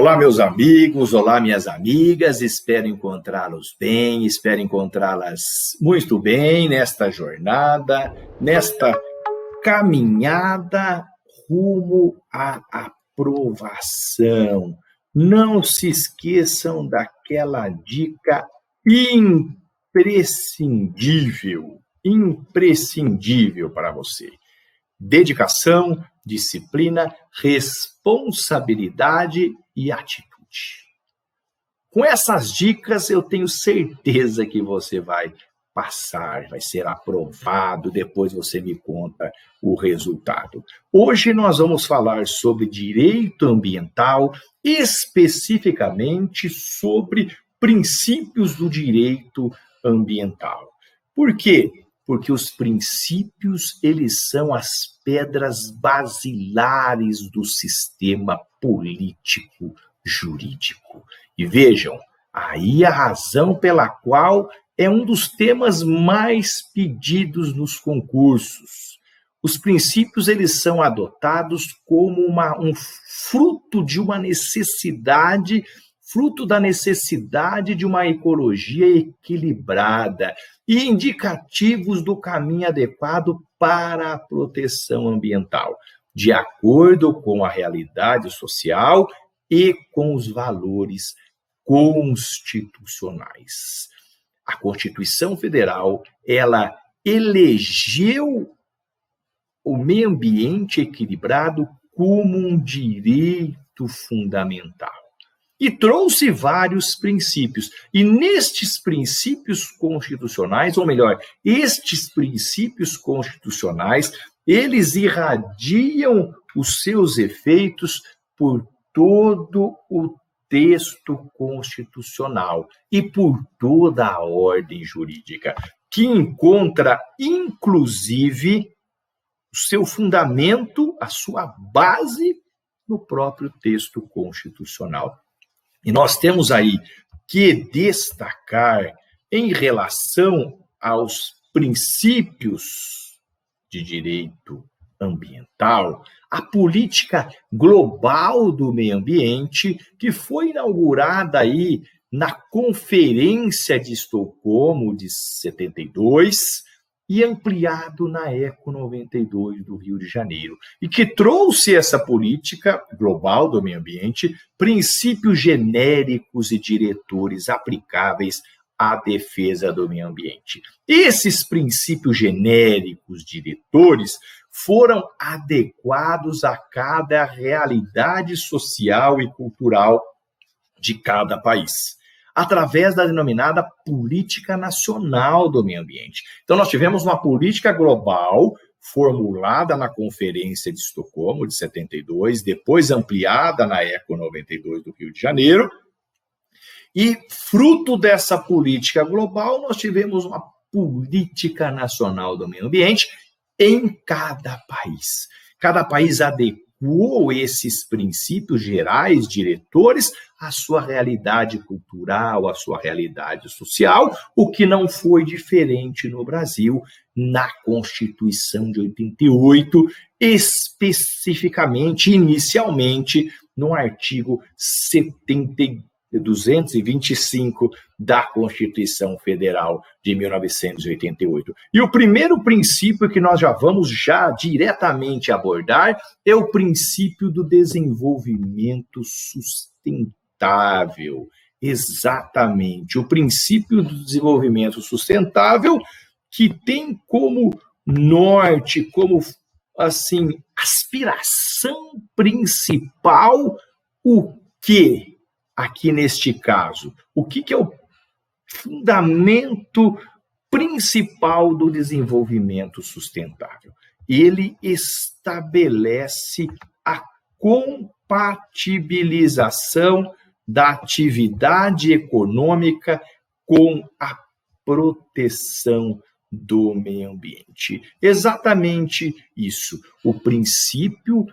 Olá, meus amigos, olá, minhas amigas, espero encontrá-los bem, espero encontrá-las muito bem nesta jornada, nesta caminhada rumo à aprovação. Não se esqueçam daquela dica imprescindível para você. Dedicação, disciplina, responsabilidade e atitude. Com essas dicas, eu tenho certeza que você vai passar, vai ser aprovado, depois você me conta o resultado. Hoje nós vamos falar sobre direito ambiental, especificamente sobre princípios do direito ambiental. Por quê? Porque os princípios, eles são as pedras basilares do sistema político jurídico. E vejam, aí a razão pela qual é um dos temas mais pedidos nos concursos. Os princípios, eles são adotados como um fruto de uma necessidade, fruto da necessidade de uma ecologia equilibrada e indicativos do caminho adequado para a proteção ambiental, de acordo com a realidade social e com os valores constitucionais. A Constituição Federal, ela elegeu o meio ambiente equilibrado como um direito fundamental. E trouxe vários princípios. E nestes princípios constitucionais, ou melhor, estes princípios constitucionais, eles irradiam os seus efeitos por todo o texto constitucional e por toda a ordem jurídica, que encontra, inclusive, o seu fundamento, a sua base, no próprio texto constitucional. E nós temos aí que destacar, em relação aos princípios de direito ambiental, a política global do meio ambiente, que foi inaugurada aí na Conferência de Estocolmo de 72 e ampliado na Eco 92 do Rio de Janeiro, e que trouxe essa política global do meio ambiente, princípios genéricos e diretores aplicáveis à defesa do meio ambiente. Esses princípios genéricos diretores foram adequados a cada realidade social e cultural de cada país, através da denominada Política Nacional do Meio Ambiente. Então, nós tivemos uma política global formulada na Conferência de Estocolmo, de 72, depois ampliada na Eco 92 do Rio de Janeiro, e, fruto dessa política global, nós tivemos uma Política Nacional do Meio Ambiente em cada país. Cada país adequou esses princípios gerais, diretores, à sua realidade cultural, à sua realidade social, o que não foi diferente no Brasil, na Constituição de 88, especificamente, inicialmente, no artigo 225 da Constituição Federal de 1988. E o primeiro princípio que nós já vamos diretamente abordar é o princípio do desenvolvimento sustentável. Exatamente, o princípio do desenvolvimento sustentável, que tem como norte, como assim, aspiração principal, o quê? Aqui neste caso, o que é o fundamento principal do desenvolvimento sustentável? Ele estabelece a compatibilização da atividade econômica com a proteção do meio ambiente. Exatamente isso. O princípio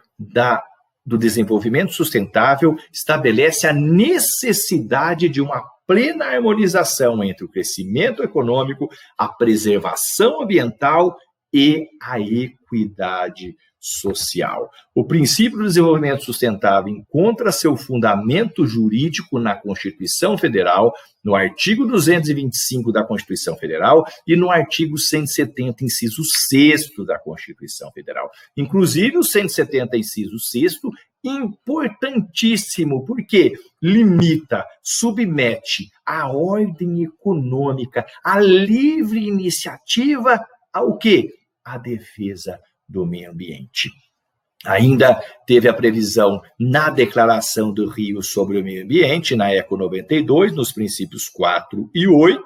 do desenvolvimento sustentável estabelece a necessidade de uma plena harmonização entre o crescimento econômico, a preservação ambiental e a equidade social. O princípio do desenvolvimento sustentável encontra seu fundamento jurídico na Constituição Federal, no artigo 225 da Constituição Federal e no artigo 170, inciso 6º da Constituição Federal. Inclusive, o 170, inciso 6º, importantíssimo, porque limita, submete a ordem econômica, a livre iniciativa ao quê? A defesa do meio ambiente. Ainda teve a previsão na Declaração do Rio sobre o Meio Ambiente, na ECO 92, nos princípios 4 e 8,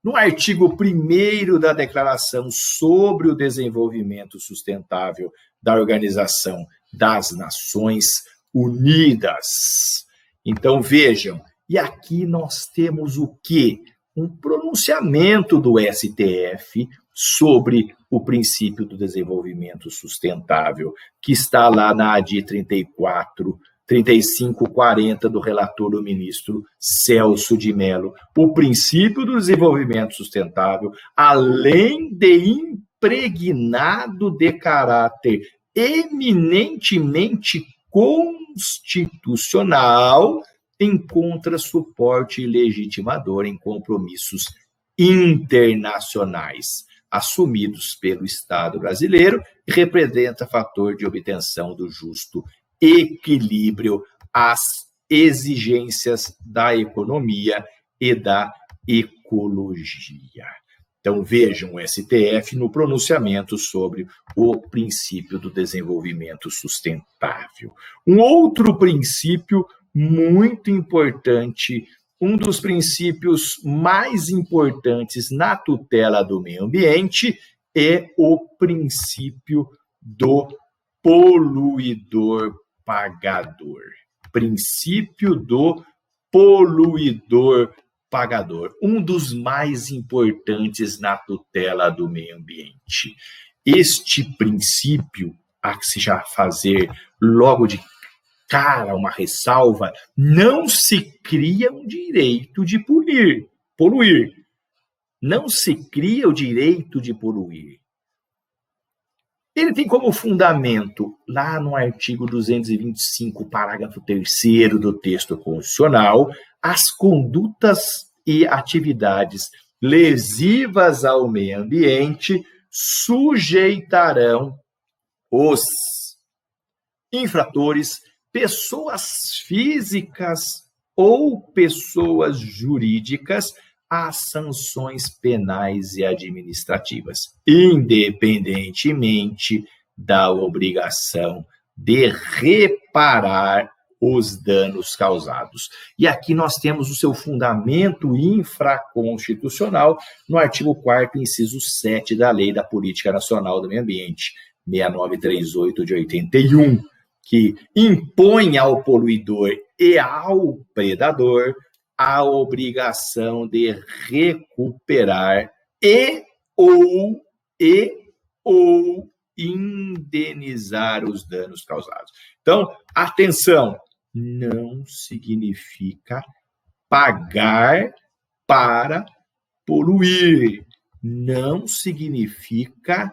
no artigo 1º da Declaração sobre o Desenvolvimento Sustentável da Organização das Nações Unidas. Então, vejam, e aqui nós temos o quê? Um pronunciamento do STF sobre o princípio do desenvolvimento sustentável, que está lá na ADI 3540 do relator, o ministro Celso de Mello. O princípio do desenvolvimento sustentável, além de impregnado de caráter eminentemente constitucional, encontra suporte legitimador em compromissos internacionais assumidos pelo Estado brasileiro e representa fator de obtenção do justo equilíbrio às exigências da economia e da ecologia. Então, vejam o STF no pronunciamento sobre o princípio do desenvolvimento sustentável. Um outro princípio muito importante, um dos princípios mais importantes na tutela do meio ambiente é o princípio do poluidor pagador. Princípio do poluidor pagador, um dos mais importantes na tutela do meio ambiente. Este princípio, há que se já fazer logo de cara uma ressalva, não se cria um direito de poluir. Não se cria o direito de poluir. Ele tem como fundamento, lá no artigo 225, parágrafo 3º do texto constitucional, as condutas e atividades lesivas ao meio ambiente sujeitarão os infratores, pessoas físicas ou pessoas jurídicas, às sanções penais e administrativas, independentemente da obrigação de reparar os danos causados. E aqui nós temos o seu fundamento infraconstitucional no artigo 4º, inciso 7 da Lei da Política Nacional do Meio Ambiente, 6938 de 81, que impõe ao poluidor e ao predador a obrigação de recuperar e ou indenizar os danos causados. Então, atenção, não significa pagar para poluir, não significa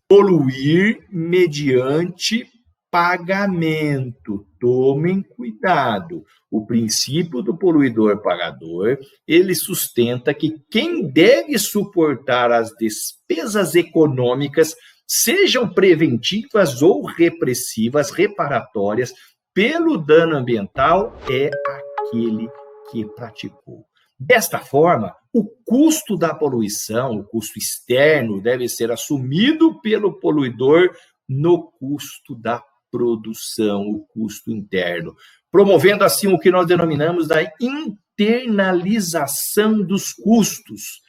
poluir mediante pagamento. Tomem cuidado. O princípio do poluidor pagador, ele sustenta que quem deve suportar as despesas econômicas, sejam preventivas ou repressivas, reparatórias, pelo dano ambiental, é aquele que praticou. Desta forma, o custo da poluição, o custo externo, deve ser assumido pelo poluidor no custo da produção, o custo interno, promovendo assim o que nós denominamos da internalização dos custos,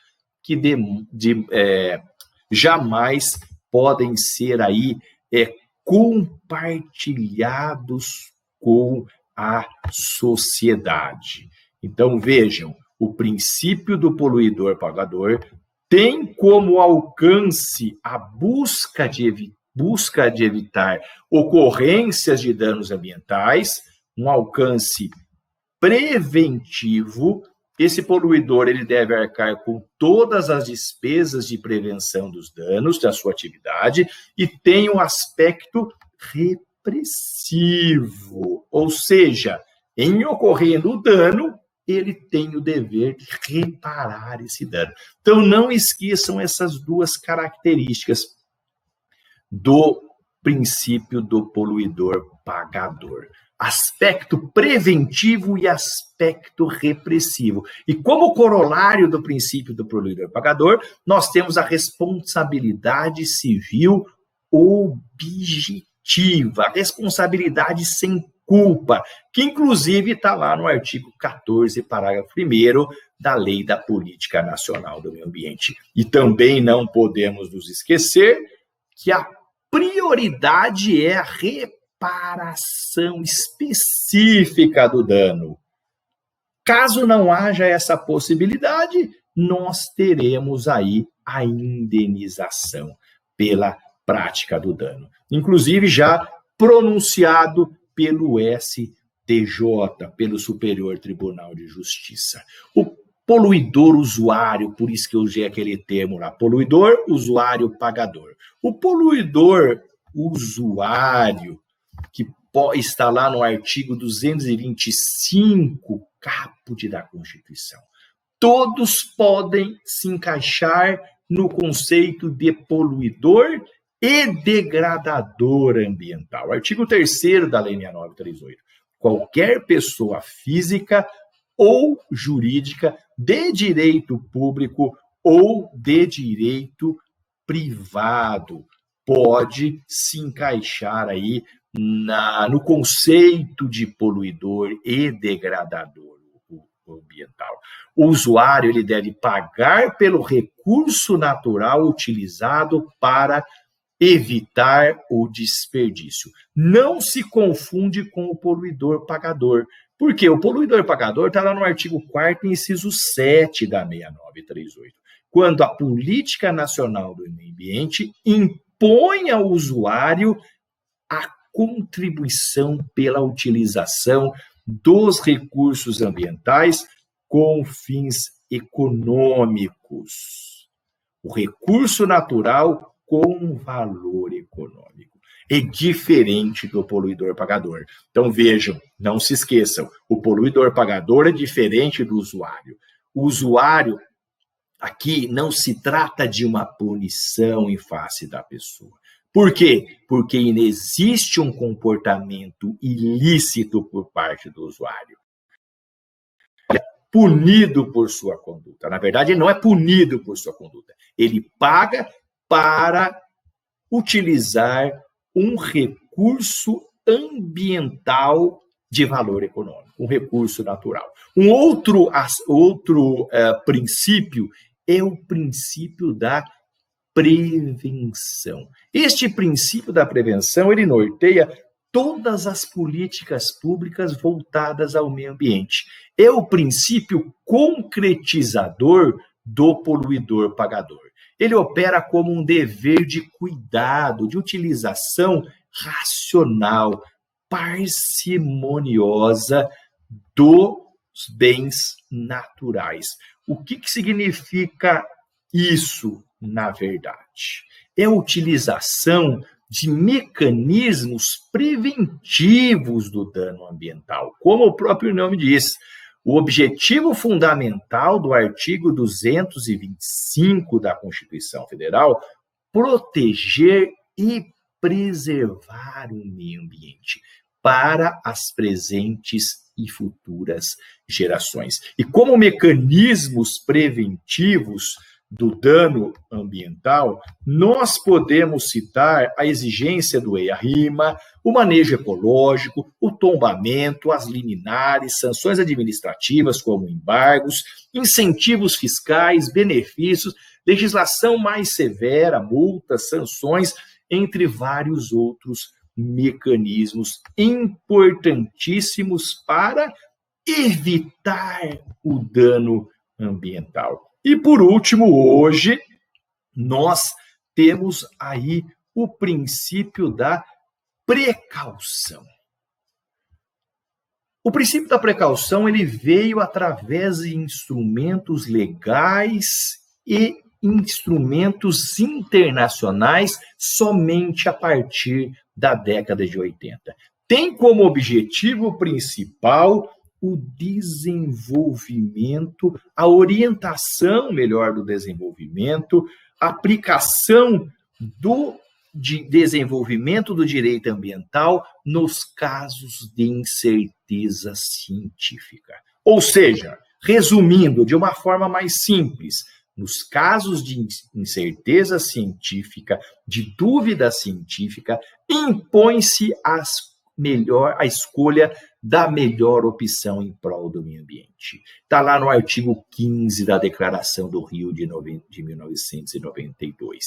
que jamais podem ser aí compartilhados com a sociedade. Então, vejam, o princípio do poluidor pagador tem como alcance a busca de evitar ocorrências de danos ambientais, um alcance preventivo esse poluidor ele deve arcar com todas as despesas de prevenção dos danos da sua atividade e tem um aspecto repressivo, ou seja, em ocorrendo o dano, ele tem o dever de reparar esse dano. Então, não esqueçam essas duas características do princípio do poluidor pagador. Aspecto preventivo e aspecto repressivo. E como corolário do princípio do poluidor pagador, nós temos a responsabilidade civil objetiva, a responsabilidade sem culpa, que inclusive está lá no artigo 14, parágrafo 1º da Lei da Política Nacional do Meio Ambiente. E também não podemos nos esquecer que a prioridade é a reparação específica do dano. Caso não haja essa possibilidade, nós teremos aí a indenização pela prática do dano. Inclusive já pronunciado pelo STJ, pelo Superior Tribunal de Justiça. O poluidor usuário, por isso que eu usei aquele termo lá, poluidor, usuário, pagador. O poluidor usuário, que está lá no artigo 225, caput da Constituição, todos podem se encaixar no conceito de poluidor e degradador ambiental. Artigo 3º da Lei 6938. Qualquer pessoa física ou jurídica de direito público ou de direito privado pode se encaixar aí no conceito de poluidor e degradador ambiental. O usuário ele deve pagar pelo recurso natural utilizado para evitar o desperdício. Não se confunde com o poluidor pagador, porque o poluidor pagador está lá no artigo 4º, inciso 7 da 6938, quando a Política Nacional do Meio Ambiente impõe ao usuário a contribuição pela utilização dos recursos ambientais com fins econômicos. O recurso natural com valor econômico. É diferente do poluidor pagador. Então, vejam, não se esqueçam, o poluidor pagador é diferente do usuário. O usuário, aqui, não se trata de uma punição em face da pessoa. Por quê? Porque existe um comportamento ilícito por parte do usuário. É punido por sua conduta. Na verdade, ele não é punido por sua conduta. Ele paga para utilizar um recurso ambiental de valor econômico, um recurso natural. Um outro princípio é o princípio da prevenção. Este princípio da prevenção, ele norteia todas as políticas públicas voltadas ao meio ambiente. É o princípio concretizador do poluidor pagador. Ele opera como um dever de cuidado, de utilização racional, parcimoniosa dos bens naturais. O que significa isso, na verdade? É a utilização de mecanismos preventivos do dano ambiental, como o próprio nome diz. O objetivo fundamental do artigo 225 da Constituição Federal, proteger e preservar o meio ambiente para as presentes e futuras gerações. E como mecanismos preventivos do dano ambiental, nós podemos citar a exigência do EIA-RIMA, o manejo ecológico, o tombamento, as liminares, sanções administrativas como embargos, incentivos fiscais, benefícios, legislação mais severa, multas, sanções, entre vários outros mecanismos importantíssimos para evitar o dano ambiental. E, por último, hoje, nós temos aí o princípio da precaução. O princípio da precaução ele veio através de instrumentos legais e instrumentos internacionais somente a partir da década de 80. Tem como objetivo principal o desenvolvimento, a orientação melhor do desenvolvimento, a aplicação de desenvolvimento do direito ambiental nos casos de incerteza científica. Ou seja, resumindo de uma forma mais simples, nos casos de incerteza científica, de dúvida científica, impõe-se a escolha da melhor opção em prol do meio ambiente. Está lá no artigo 15 da Declaração do Rio de 1992.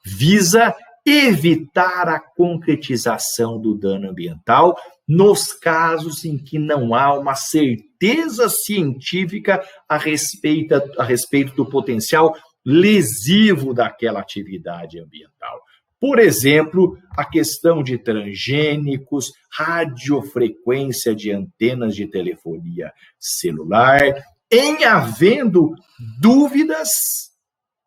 Visa evitar a concretização do dano ambiental nos casos em que não há uma certeza científica a respeito do potencial lesivo daquela atividade ambiental. Por exemplo, a questão de transgênicos, radiofrequência de antenas de telefonia celular. Em havendo dúvidas,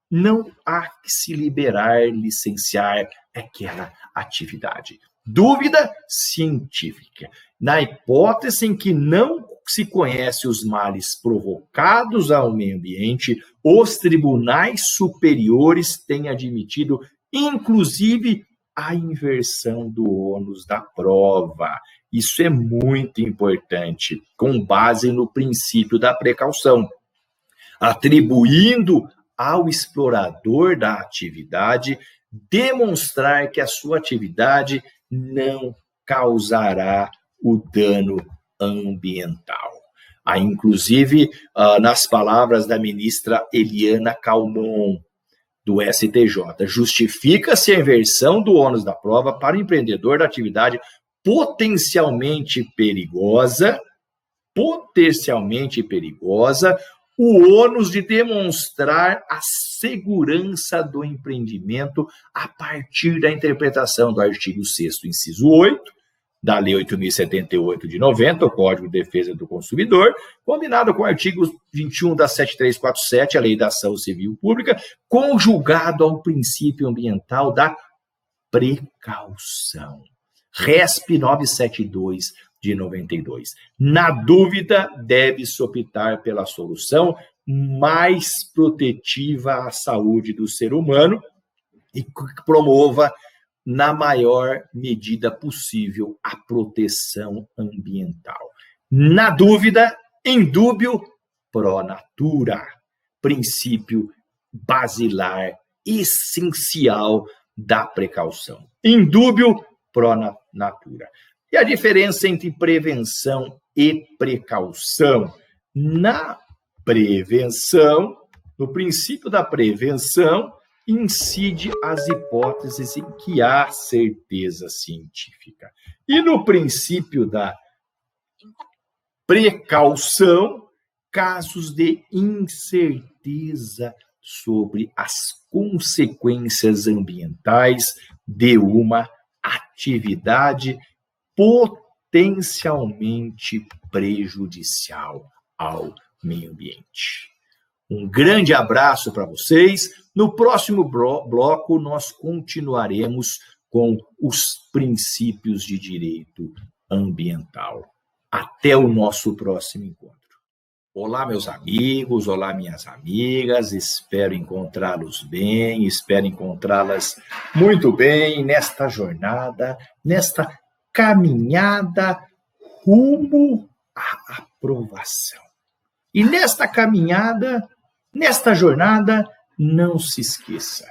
não há que se licenciar aquela atividade. Dúvida científica. Na hipótese em que não se conhece os males provocados ao meio ambiente, os tribunais superiores têm admitido, inclusive, a inversão do ônus da prova. Isso é muito importante, com base no princípio da precaução, atribuindo ao explorador da atividade demonstrar que a sua atividade não causará o dano ambiental. Inclusive, nas palavras da ministra Eliana Calmon, do STJ, justifica-se a inversão do ônus da prova para o empreendedor da atividade potencialmente perigosa, o ônus de demonstrar a segurança do empreendimento a partir da interpretação do artigo 6º, inciso 8, da Lei 8.078 de 90, o Código de Defesa do Consumidor, combinado com o artigo 21 da 7347, a Lei da Ação Civil Pública, conjugado ao princípio ambiental da precaução. RESP 972 de 92. Na dúvida, deve-se optar pela solução mais protetiva à saúde do ser humano e que promova, na maior medida possível, a proteção ambiental. Na dúvida, em dúbio, pro natura, princípio basilar, essencial da precaução. Em dúbio, pro natura. E a diferença entre prevenção e precaução? Na prevenção, no princípio da prevenção, incide as hipóteses em que há certeza científica. E no princípio da precaução, casos de incerteza sobre as consequências ambientais de uma atividade potencialmente prejudicial ao meio ambiente. Um grande abraço para vocês. No próximo bloco, nós continuaremos com os princípios de direito ambiental. Até o nosso próximo encontro. Olá, meus amigos, olá, minhas amigas, espero encontrá-los bem, espero encontrá-las muito bem nesta jornada, nesta caminhada rumo à aprovação. E nesta caminhada, nesta jornada, não se esqueça: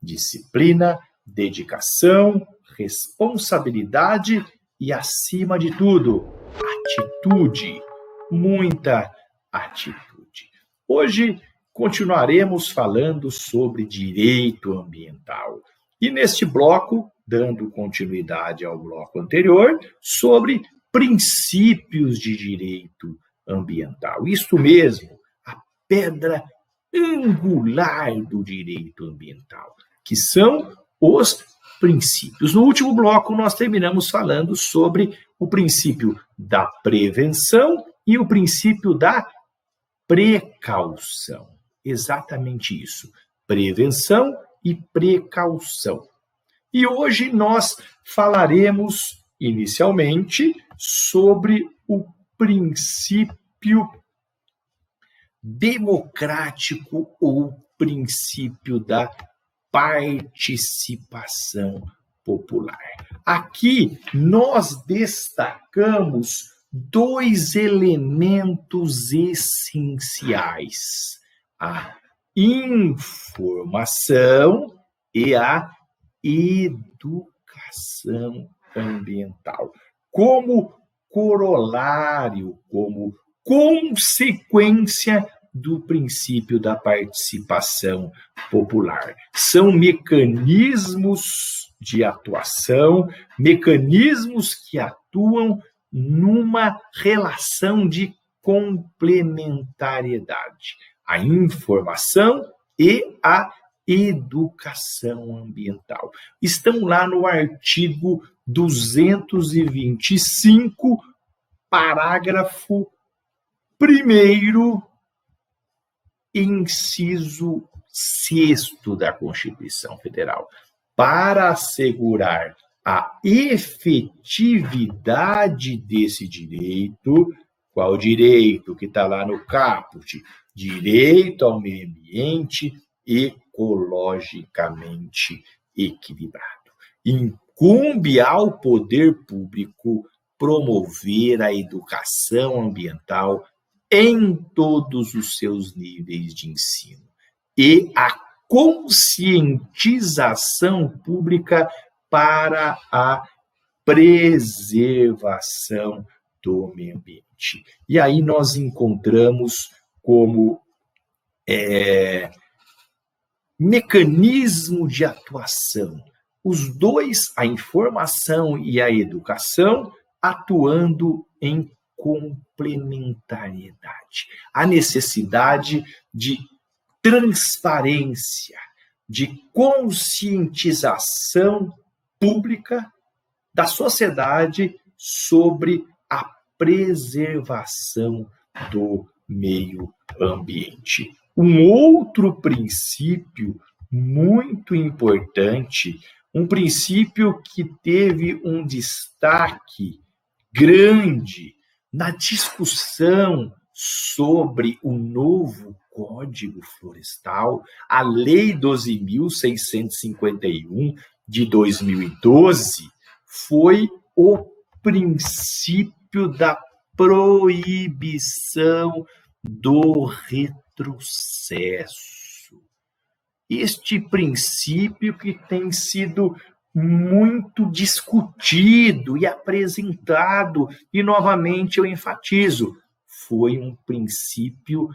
disciplina, dedicação, responsabilidade e, acima de tudo, atitude, muita atitude. Hoje continuaremos falando sobre direito ambiental. E neste bloco, dando continuidade ao bloco anterior, sobre princípios de direito ambiental. Isso mesmo, a pedra angular do direito ambiental, que são os princípios. No último bloco, nós terminamos falando sobre o princípio da prevenção e o princípio da precaução. Exatamente isso, prevenção e precaução. E hoje nós falaremos, inicialmente, sobre o princípio democrático ou princípio da participação popular. Aqui nós destacamos dois elementos essenciais: a informação e a educação ambiental, como corolário, como consequência do princípio da participação popular. São mecanismos de atuação, mecanismos que atuam numa relação de complementariedade. A informação e a educação ambiental. Estão lá no artigo 225, parágrafo 1º, inciso 6º da Constituição Federal. Para assegurar a efetividade desse direito, qual direito que está lá no caput? Direito ao meio ambiente ecologicamente equilibrado. Incumbe ao poder público promover a educação ambiental em todos os seus níveis de ensino e a conscientização pública para a preservação do meio ambiente. E aí nós encontramos como mecanismo de atuação os dois, a informação e a educação, atuando em complementariedade. A necessidade de transparência, de conscientização pública da sociedade sobre a preservação do meio ambiente. Um outro princípio muito importante, um princípio que teve um destaque grande na discussão sobre o novo Código Florestal, a Lei 12.651 de 2012, foi o princípio da proibição do retrocesso. Este princípio que tem sido muito discutido e apresentado, e novamente eu enfatizo, foi um princípio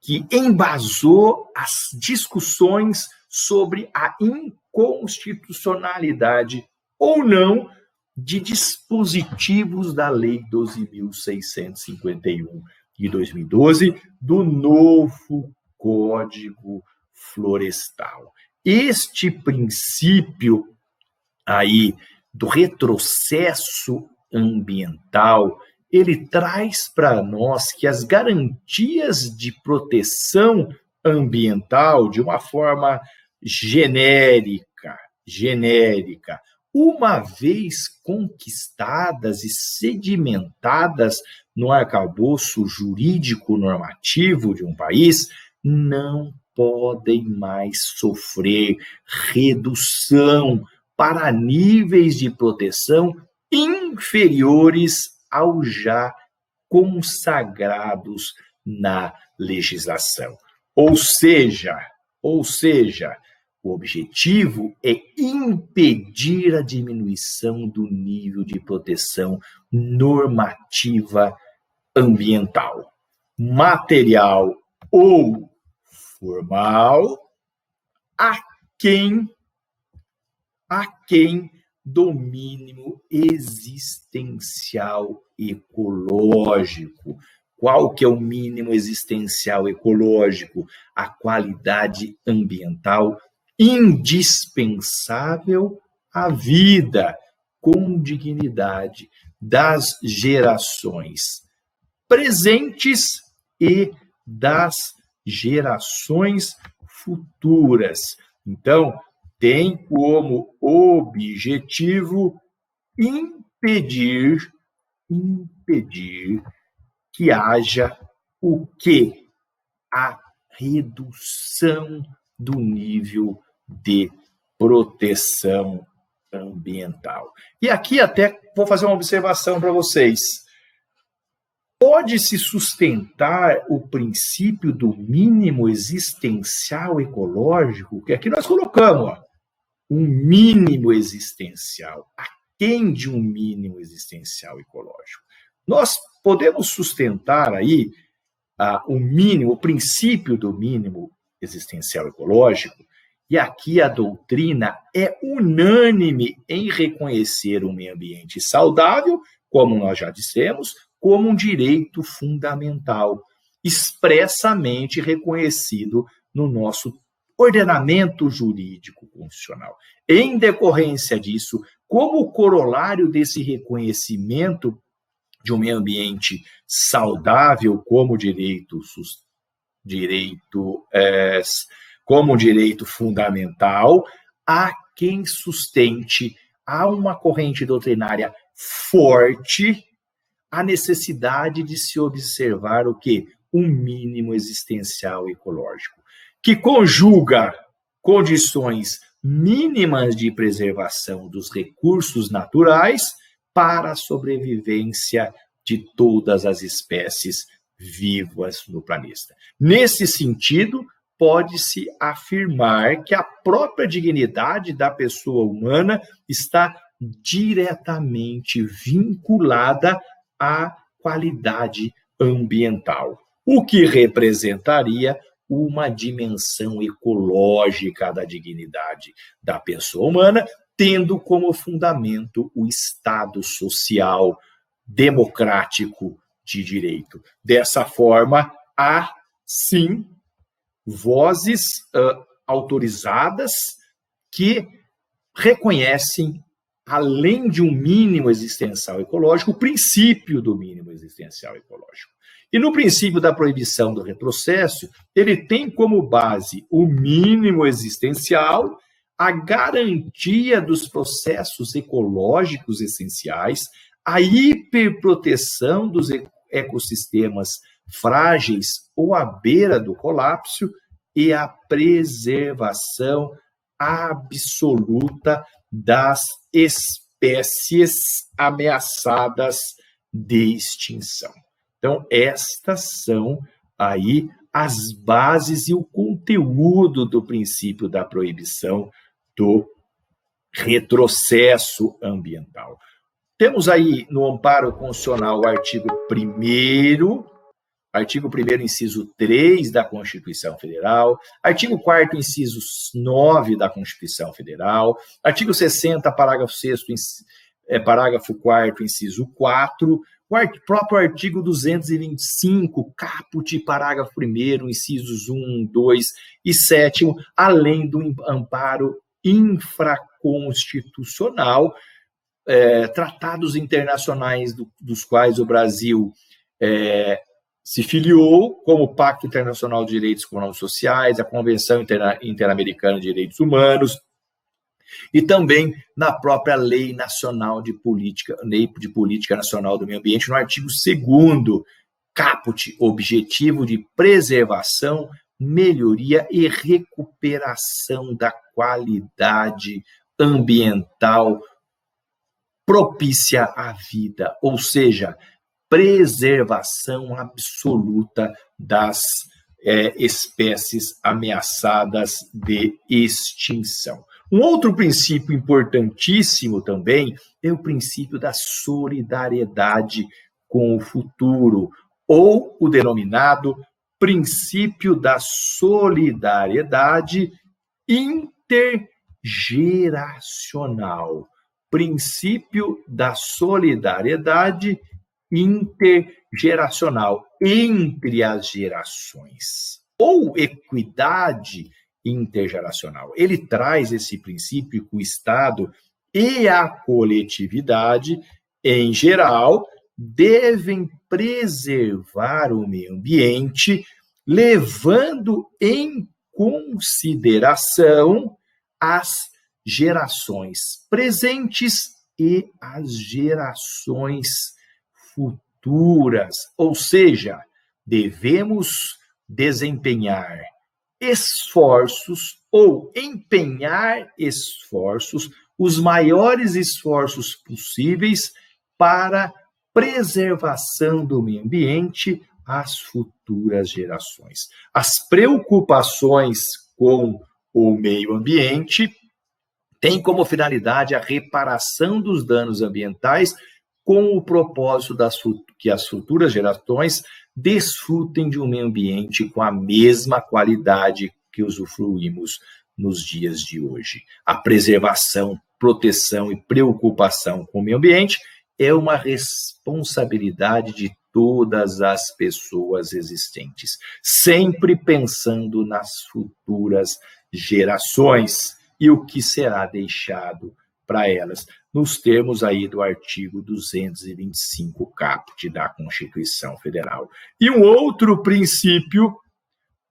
que embasou as discussões sobre a inconstitucionalidade ou não de dispositivos da Lei 12.651 de 2012, do novo Código Florestal. Este princípio aí do retrocesso ambiental, ele traz para nós que as garantias de proteção ambiental, de uma forma genérica, uma vez conquistadas e sedimentadas no arcabouço jurídico normativo de um país, não podem mais sofrer redução para níveis de proteção inferiores aos já consagrados na legislação. Ou seja, o objetivo é impedir a diminuição do nível de proteção normativa ambiental, material ou formal, aquém do mínimo existencial ecológico. Qual que é o mínimo existencial ecológico? A qualidade ambiental indispensável à vida com dignidade das gerações presentes e das gerações futuras. Então, tem como objetivo impedir que haja o quê? A redução do nível de proteção ambiental. E aqui até vou fazer uma observação para vocês. Pode-se sustentar o princípio do mínimo existencial ecológico, que aqui nós colocamos, um mínimo existencial, aquém de um mínimo existencial ecológico. Nós podemos sustentar aí o princípio do mínimo existencial ecológico, e aqui a doutrina é unânime em reconhecer um meio ambiente saudável, como nós já dissemos, como um direito fundamental, expressamente reconhecido no nosso ordenamento jurídico constitucional. Em decorrência disso, como corolário desse reconhecimento de um meio ambiente saudável como direito fundamental, há quem sustente, há uma corrente doutrinária forte, a necessidade de se observar o quê? Um mínimo existencial ecológico, que conjuga condições mínimas de preservação dos recursos naturais para a sobrevivência de todas as espécies vivas no planeta. Nesse sentido, pode-se afirmar que a própria dignidade da pessoa humana está diretamente vinculada à qualidade ambiental, o que representaria uma dimensão ecológica da dignidade da pessoa humana, tendo como fundamento o Estado social democrático de direito. Dessa forma, há, sim, vozes autorizadas que reconhecem, além de um mínimo existencial ecológico, o princípio do mínimo existencial ecológico. E no princípio da proibição do retrocesso, ele tem como base o mínimo existencial, a garantia dos processos ecológicos essenciais, a hiperproteção dos ecossistemas frágeis ou à beira do colapso e a preservação absoluta das espécies ameaçadas de extinção. Então, estas são aí as bases e o conteúdo do princípio da proibição do retrocesso ambiental. Temos aí no amparo constitucional o artigo 1º, inciso 3 da Constituição Federal, artigo 4º, inciso 9 da Constituição Federal, artigo 60, parágrafo 6º, parágrafo 4º, inciso 4, o próprio artigo 225, caput, parágrafo 1º, incisos 1, 2 e 7º, além do amparo infraconstitucional, tratados internacionais dos quais o Brasil se filiou, como o Pacto Internacional de Direitos Econômicos e Sociais, a Convenção Interamericana de Direitos Humanos, e também na própria Lei Nacional de Política Nacional do Meio Ambiente, no artigo 2º, caput, objetivo de preservação, melhoria e recuperação da qualidade ambiental propícia à vida, ou seja, preservação absoluta das espécies ameaçadas de extinção. Um outro princípio importantíssimo também é o princípio da solidariedade com o futuro, ou o denominado princípio da solidariedade intergeracional. Princípio da solidariedade intergeracional, entre as gerações, ou equidade intergeracional. Ele traz esse princípio que o Estado e a coletividade em geral, devem preservar o meio ambiente, levando em consideração as gerações presentes e as gerações futuras. Ou seja, devemos desempenhar esforços ou empenhar esforços, os maiores esforços possíveis para preservação do meio ambiente às futuras gerações. As preocupações com o meio ambiente têm como finalidade a reparação dos danos ambientais com o propósito que as futuras gerações desfrutem de um meio ambiente com a mesma qualidade que usufruímos nos dias de hoje. A preservação, proteção e preocupação com o meio ambiente é uma responsabilidade de todas as pessoas existentes, sempre pensando nas futuras gerações e o que será deixado para elas, nos termos aí do artigo 225 caput da Constituição Federal. E um outro princípio,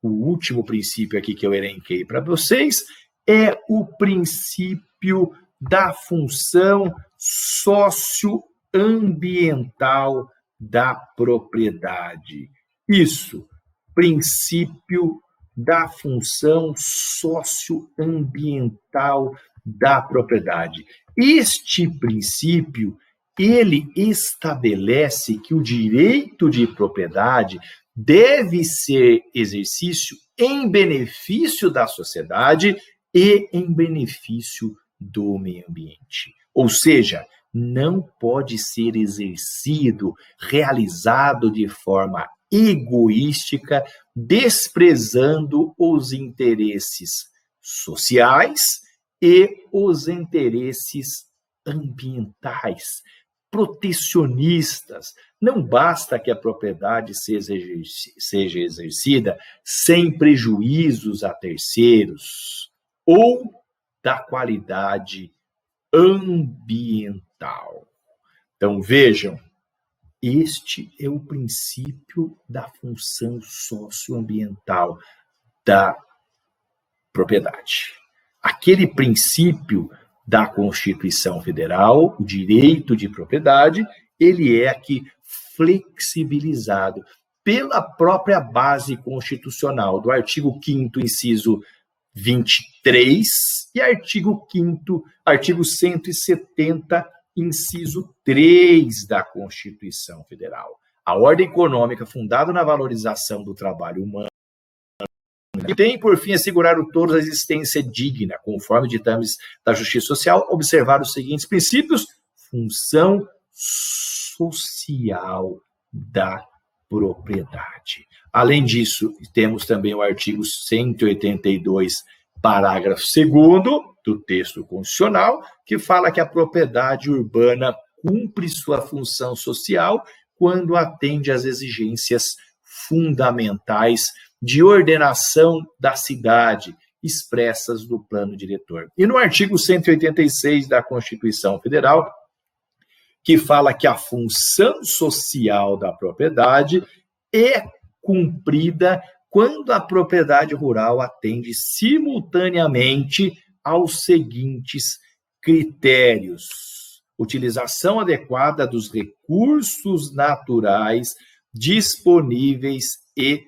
o último princípio aqui que eu elenquei para vocês, é o princípio da função socioambiental da propriedade. Isso, princípio da função socioambiental da propriedade. Este princípio, ele estabelece que o direito de propriedade deve ser exercício em benefício da sociedade e em benefício do meio ambiente. Ou seja, não pode ser exercido, realizado de forma egoística, desprezando os interesses sociais e os interesses ambientais, protecionistas. Não basta que a propriedade seja exercida sem prejuízos a terceiros ou da qualidade ambiental. Então, vejam, este é o princípio da função socioambiental da propriedade. Aquele princípio da Constituição Federal, o direito de propriedade, ele é aqui flexibilizado pela própria base constitucional, do artigo 5º, inciso 23, e artigo 170, inciso 3 da Constituição Federal. A ordem econômica fundada na valorização do trabalho humano e tem, por fim, assegurar o todos a existência digna, conforme ditames da Justiça Social, observar os seguintes princípios: função social da propriedade. Além disso, temos também o artigo 182, parágrafo 2º do texto constitucional, que fala que a propriedade urbana cumpre sua função social quando atende às exigências fundamentais de ordenação da cidade, expressas no plano diretor. E no artigo 186 da Constituição Federal, que fala que a função social da propriedade é cumprida quando a propriedade rural atende simultaneamente aos seguintes critérios: utilização adequada dos recursos naturais disponíveis e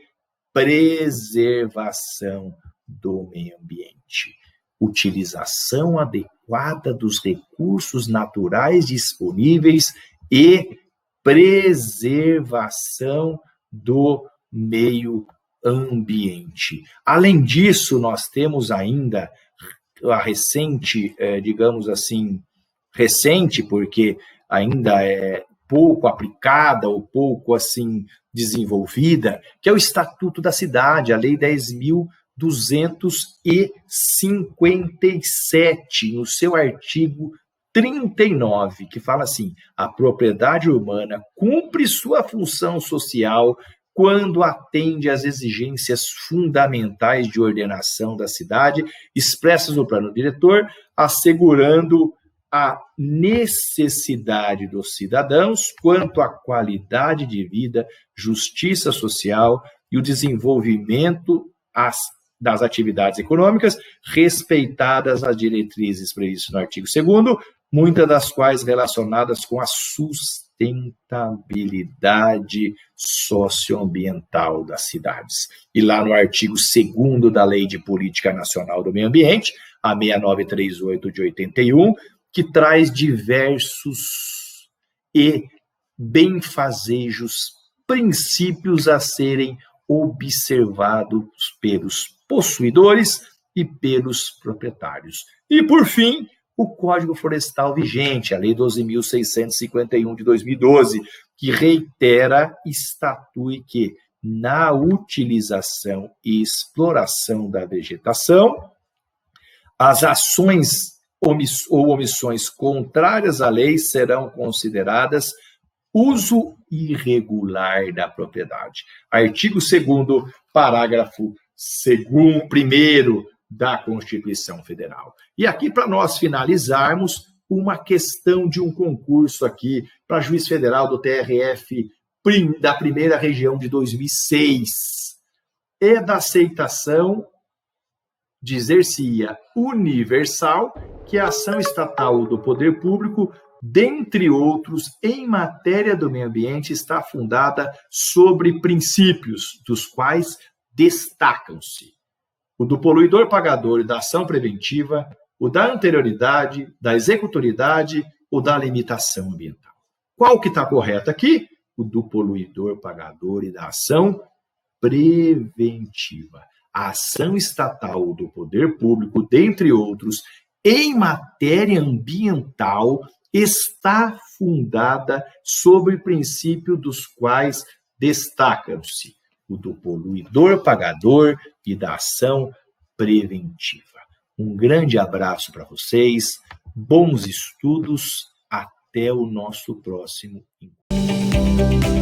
preservação do meio ambiente. Utilização adequada dos recursos naturais disponíveis e preservação do meio ambiente. Além disso, nós temos ainda a recente, digamos assim, recente, porque ainda é pouco aplicada ou pouco assim desenvolvida, que é o Estatuto da Cidade, a Lei 10.257, no seu artigo 39, que fala assim: a propriedade urbana cumpre sua função social quando atende às exigências fundamentais de ordenação da cidade, expressas no plano diretor, assegurando a necessidade dos cidadãos quanto à qualidade de vida, justiça social e o desenvolvimento das atividades econômicas, respeitadas as diretrizes previstas no artigo 2º, muitas das quais relacionadas com a sustentabilidade socioambiental das cidades. E lá no artigo 2º da Lei de Política Nacional do Meio Ambiente, a 6938 de 81, que traz diversos e benfazejos princípios a serem observados pelos possuidores e pelos proprietários. E, por fim, o Código Florestal vigente, a Lei 12.651 de 2012, que reitera, estatui que, na utilização e exploração da vegetação, as ações ou omissões contrárias à lei serão consideradas uso irregular da propriedade. Artigo 2º, parágrafo 1º da Constituição Federal. E aqui, para nós finalizarmos, uma questão de um concurso aqui para juiz federal do TRF da primeira região de 2006. É da aceitação, dizer-se-ia universal, que a ação estatal do poder público, dentre outros, em matéria do meio ambiente, está fundada sobre princípios, dos quais destacam-se o do poluidor pagador e da ação preventiva, o da anterioridade, da executoridade ou da limitação ambiental. Qual que está correto aqui? O do poluidor pagador e da ação preventiva. A ação estatal do poder público, dentre outros, em matéria ambiental, está fundada sobre o princípio dos quais destacam-se o do poluidor pagador e da ação preventiva. Um grande abraço para vocês, bons estudos, até o nosso próximo encontro.